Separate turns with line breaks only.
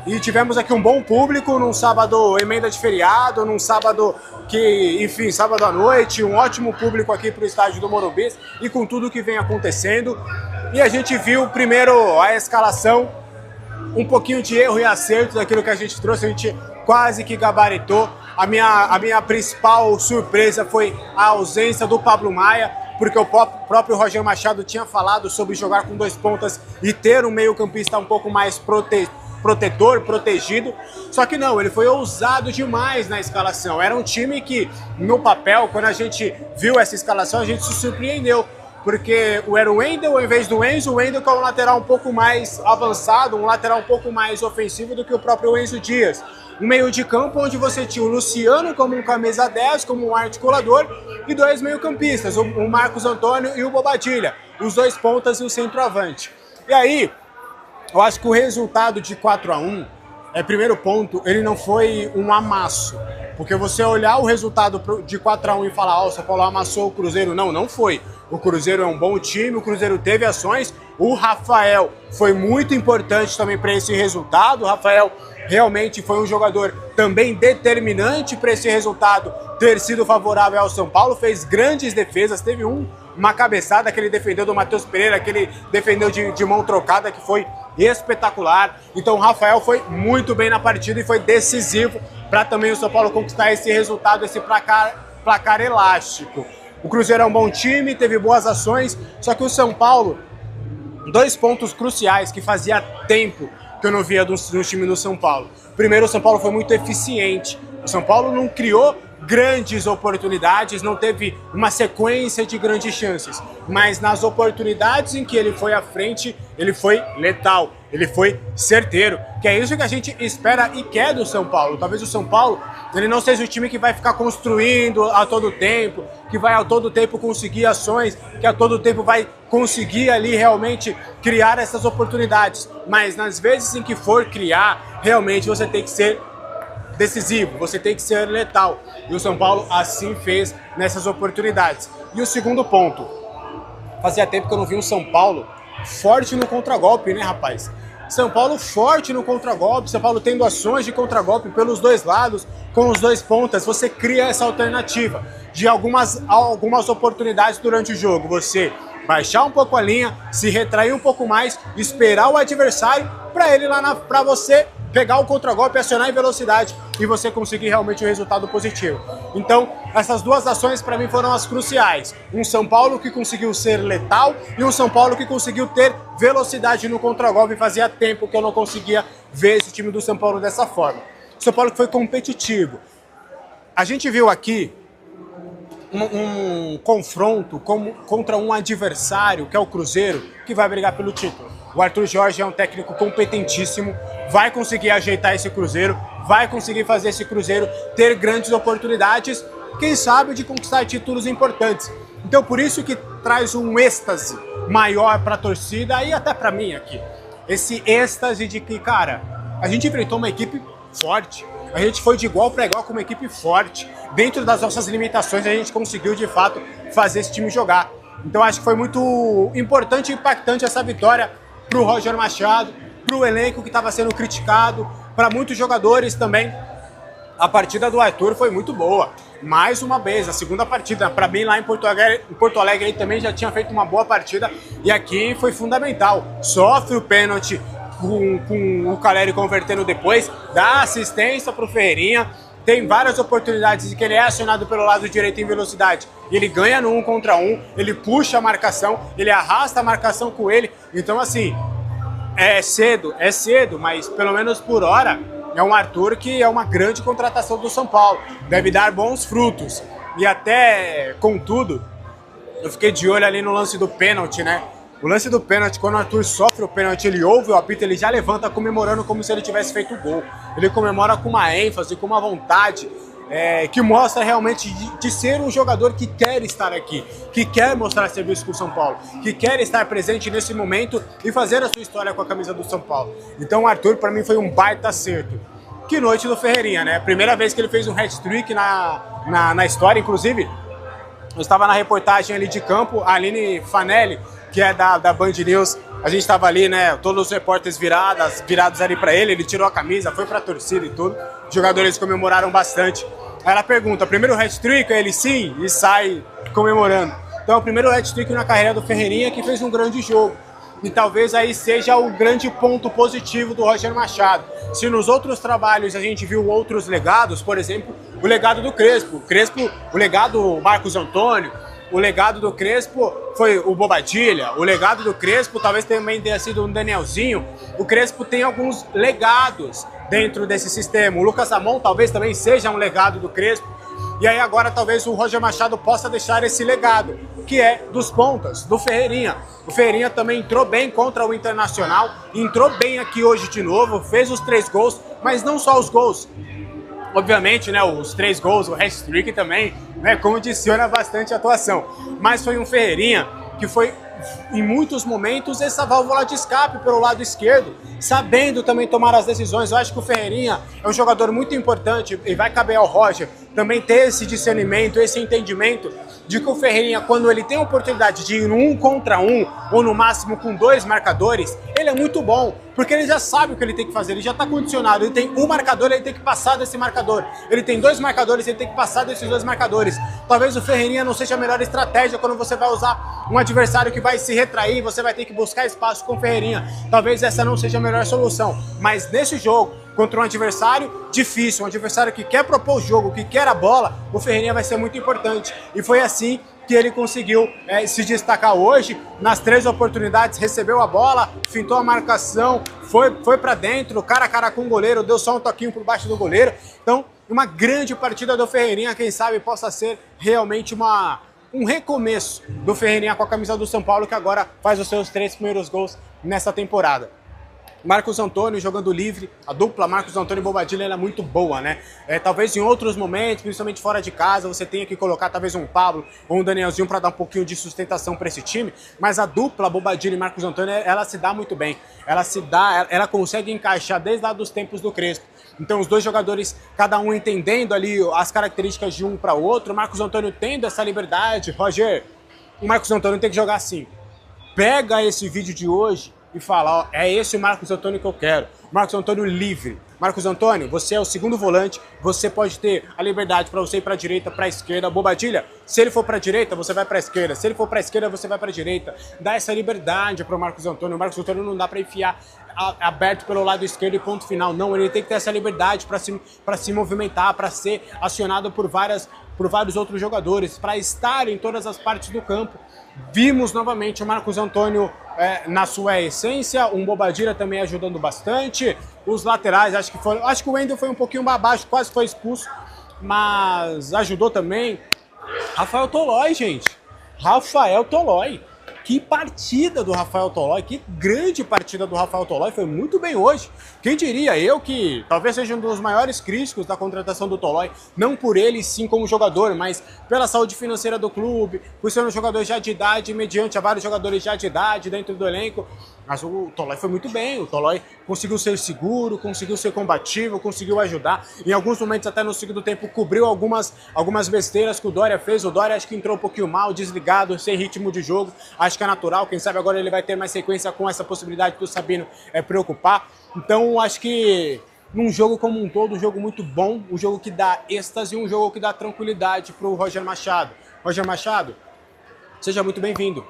E tivemos aqui um bom público num sábado, emenda de feriado, num sábado que, enfim, sábado à noite, um ótimo público aqui para o estádio do Morumbi e com tudo que vem acontecendo. E a gente viu primeiro a escalação, um pouquinho de erro e acerto daquilo que a gente trouxe, a gente quase que gabaritou. A minha principal surpresa foi a ausência do Pablo Maia, porque o próprio Roger Machado tinha falado sobre jogar com 2 pontas e ter um meio-campista um pouco mais protetor, protegido. Só que não, ele foi ousado demais na escalação. Era um time que, no papel, quando a gente viu essa escalação, a gente se surpreendeu. Porque era o Wendel ao invés do Enzo, o Wendel que é um lateral um pouco mais avançado, um lateral um pouco mais ofensivo do que o próprio Enzo Dias. Um meio de campo onde você tinha o Luciano como um camisa 10, como um articulador, e 2 meio-campistas, o Marcos Antônio e o Bobadilla, os 2 pontas e o centroavante. E aí, eu acho que o resultado de 4-1, primeiro ponto, ele não foi um amasso. Porque você olhar o resultado de 4-1 e falar, o São Paulo amassou o Cruzeiro, não foi. O Cruzeiro é um bom time, o Cruzeiro teve ações, o Rafael foi muito importante também para esse resultado, o Rafael realmente foi um jogador também determinante para esse resultado ter sido favorável ao São Paulo, fez grandes defesas, teve uma cabeçada que ele defendeu do Matheus Pereira, que ele defendeu de mão trocada, que foi espetacular. Então o Rafael foi muito bem na partida e foi decisivo para também o São Paulo conquistar esse resultado, esse placar elástico. O Cruzeiro é um bom time, teve boas ações, só que o São Paulo, 2 pontos cruciais que fazia tempo que eu não via do time do São Paulo. Primeiro, o São Paulo foi muito eficiente. O São Paulo não criou grandes oportunidades, não teve uma sequência de grandes chances, mas nas oportunidades em que ele foi à frente, ele foi letal, ele foi certeiro, que é isso que a gente espera e quer do São Paulo. Talvez o São Paulo ele não seja o time que vai ficar construindo a todo tempo, que vai a todo tempo conseguir ações, que a todo tempo vai conseguir ali realmente criar essas oportunidades, mas nas vezes em que for criar, realmente você tem que ser decisivo, você tem que ser letal. E o São Paulo assim fez nessas oportunidades. E o segundo ponto, fazia tempo que eu não vi um São Paulo forte no contragolpe, né, rapaz? São Paulo forte no contragolpe, São Paulo tendo ações de contragolpe pelos 2 lados, com os 2 pontas, você cria essa alternativa de algumas oportunidades durante o jogo. Você baixar um pouco a linha, se retrair um pouco mais, esperar o adversário para ele para você pegar o contragolpe, acionar em velocidade e você conseguir realmente um resultado positivo. Então, essas 2 ações para mim foram as cruciais. Um São Paulo que conseguiu ser letal e um São Paulo que conseguiu ter velocidade no contragolpe. Fazia tempo que eu não conseguia ver esse time do São Paulo dessa forma. O São Paulo que foi competitivo. A gente viu aqui um confronto contra um adversário, que é o Cruzeiro, que vai brigar pelo título. O Arthur Jorge é um técnico competentíssimo, vai conseguir ajeitar esse Cruzeiro, vai conseguir fazer esse Cruzeiro ter grandes oportunidades, quem sabe de conquistar títulos importantes. Então por isso que traz um êxtase maior para a torcida e até para mim aqui. Esse êxtase de que, cara, a gente enfrentou uma equipe forte, a gente foi de igual para igual com uma equipe forte. Dentro das nossas limitações a gente conseguiu de fato fazer esse time jogar. Então acho que foi muito importante e impactante essa vitória para o Roger Machado, para o elenco que estava sendo criticado, para muitos jogadores também. A partida do Arthur foi muito boa. Mais uma vez, a segunda partida, para mim lá em Porto Alegre ele também já tinha feito uma boa partida e aqui foi fundamental. Sofre o pênalti com o Caleri convertendo depois, dá assistência para o Ferreirinha, tem várias oportunidades de que ele é acionado pelo lado direito em velocidade e ele ganha no 1 contra 1, ele puxa a marcação, ele arrasta a marcação com ele. Então assim, é cedo, mas pelo menos por hora é um Arthur que é uma grande contratação do São Paulo, deve dar bons frutos. E até, contudo, eu fiquei de olho ali no lance do pênalti, né? O lance do pênalti, quando o Arthur sofre o pênalti, ele ouve o apito, ele já levanta comemorando como se ele tivesse feito o gol. Ele comemora com uma ênfase, com uma vontade, que mostra realmente de ser um jogador que quer estar aqui, que quer mostrar serviço com o São Paulo, que quer estar presente nesse momento e fazer a sua história com a camisa do São Paulo. Então o Arthur, para mim, foi um baita acerto. Que noite do Ferreirinha, né? Primeira vez que ele fez um hat-trick na história, inclusive. Eu estava na reportagem ali de campo, a Aline Fanelli que é da Band News. A gente estava ali, né, todos os repórteres virados ali para ele tirou a camisa, foi para a torcida e tudo. Os jogadores comemoraram bastante. Aí ela pergunta, primeiro hat-trick? Ele sim, e sai comemorando. Então é o primeiro hat-trick na carreira do Ferreirinha, que fez um grande jogo. E talvez aí seja o grande ponto positivo do Roger Machado. Se nos outros trabalhos a gente viu outros legados, por exemplo, o legado do Crespo. O legado do Marcos Antônio, o legado do Crespo foi o Bobadilha, o legado do Crespo talvez também tenha sido um Danielzinho. O Crespo tem alguns legados dentro desse sistema. O Lucas Amon talvez também seja um legado do Crespo. E aí agora talvez o Roger Machado possa deixar esse legado, que é dos pontas, do Ferreirinha. O Ferreirinha também entrou bem contra o Internacional, entrou bem aqui hoje de novo, fez os 3 gols, mas não só os gols. Obviamente, né, os 3 gols, o hat-trick também, né, condiciona bastante a atuação. Mas foi um Ferreirinha que foi, em muitos momentos, essa válvula de escape pelo lado esquerdo, sabendo também tomar as decisões. Eu acho que o Ferreirinha é um jogador muito importante e vai caber ao Roger também ter esse discernimento, esse entendimento de que o Ferreirinha, quando ele tem a oportunidade de ir no 1 contra 1 ou no máximo com 2 marcadores, ele é muito bom, porque ele já sabe o que ele tem que fazer, ele já está condicionado, ele tem um marcador, ele tem que passar desse marcador, ele tem 2 marcadores, ele tem que passar desses 2 marcadores. Talvez o Ferreirinha não seja a melhor estratégia quando você vai usar um adversário que vai se retrair, você vai ter que buscar espaço com o Ferreirinha. Talvez essa não seja a melhor solução, mas nesse jogo, contra um adversário difícil, um adversário que quer propor o jogo, que quer a bola, o Ferreirinha vai ser muito importante. E foi assim que ele conseguiu se destacar hoje. Nas 3 oportunidades, recebeu a bola, fintou a marcação, foi para dentro, cara a cara com o goleiro, deu só um toquinho por baixo do goleiro. Então, uma grande partida do Ferreirinha, quem sabe possa ser realmente um recomeço do Ferreirinha com a camisa do São Paulo, que agora faz os seus 3 primeiros gols nessa temporada. Marcos Antônio jogando livre, a dupla Marcos Antônio e Bobadilha é muito boa, né? Talvez em outros momentos, principalmente fora de casa, você tenha que colocar talvez um Pablo ou um Danielzinho para dar um pouquinho de sustentação para esse time, mas a dupla Bobadilha e Marcos Antônio, ela se dá muito bem, ela consegue encaixar desde lá dos tempos do Crespo. Então os 2 jogadores, cada um entendendo ali as características de um para o outro, o Marcos Antônio tendo essa liberdade. Roger, o Marcos Antônio tem que jogar assim. Pega esse vídeo de hoje e fala, ó, é esse o Marcos Antônio que eu quero. Marcos Antônio livre. Marcos Antônio, você é o segundo volante, você pode ter a liberdade para você ir para a direita, para a esquerda. Bobadilha, se ele for para a direita, você vai para a esquerda. Se ele for para a esquerda, você vai para a direita. Dá essa liberdade para o Marcos Antônio. O Marcos Antônio não dá para enfiar aberto pelo lado esquerdo e ponto final. Não, ele tem que ter essa liberdade para se movimentar, para ser acionado por vários outros jogadores, para estar em todas as partes do campo. Vimos novamente o Marcos Antônio na sua essência, um Bobadilha também ajudando bastante. Os laterais, acho que o Wendel foi um pouquinho abaixo, quase foi expulso, mas ajudou também. Rafael Tolói, gente. Rafael Tolói. Que partida do Rafael Tolói, que grande partida do Rafael Tolói, foi muito bem hoje. Quem diria, eu que talvez seja um dos maiores críticos da contratação do Tolói, não por ele sim como jogador, mas pela saúde financeira do clube, por ser um jogador já de idade, mediante a vários jogadores já de idade dentro do elenco. Mas o Tolói foi muito bem, o Tolói conseguiu ser seguro, conseguiu ser combativo, conseguiu ajudar. Em alguns momentos, até no segundo tempo, cobriu algumas besteiras que o Dória fez. O Dória acho que entrou um pouquinho mal, desligado, sem ritmo de jogo. Acho que é natural, quem sabe agora ele vai ter mais sequência com essa possibilidade do Sabino preocupar. Então, acho que num jogo como um todo, um jogo muito bom, um jogo que dá êxtase, um jogo que dá tranquilidade para o Roger Machado. Roger Machado, seja muito bem-vindo.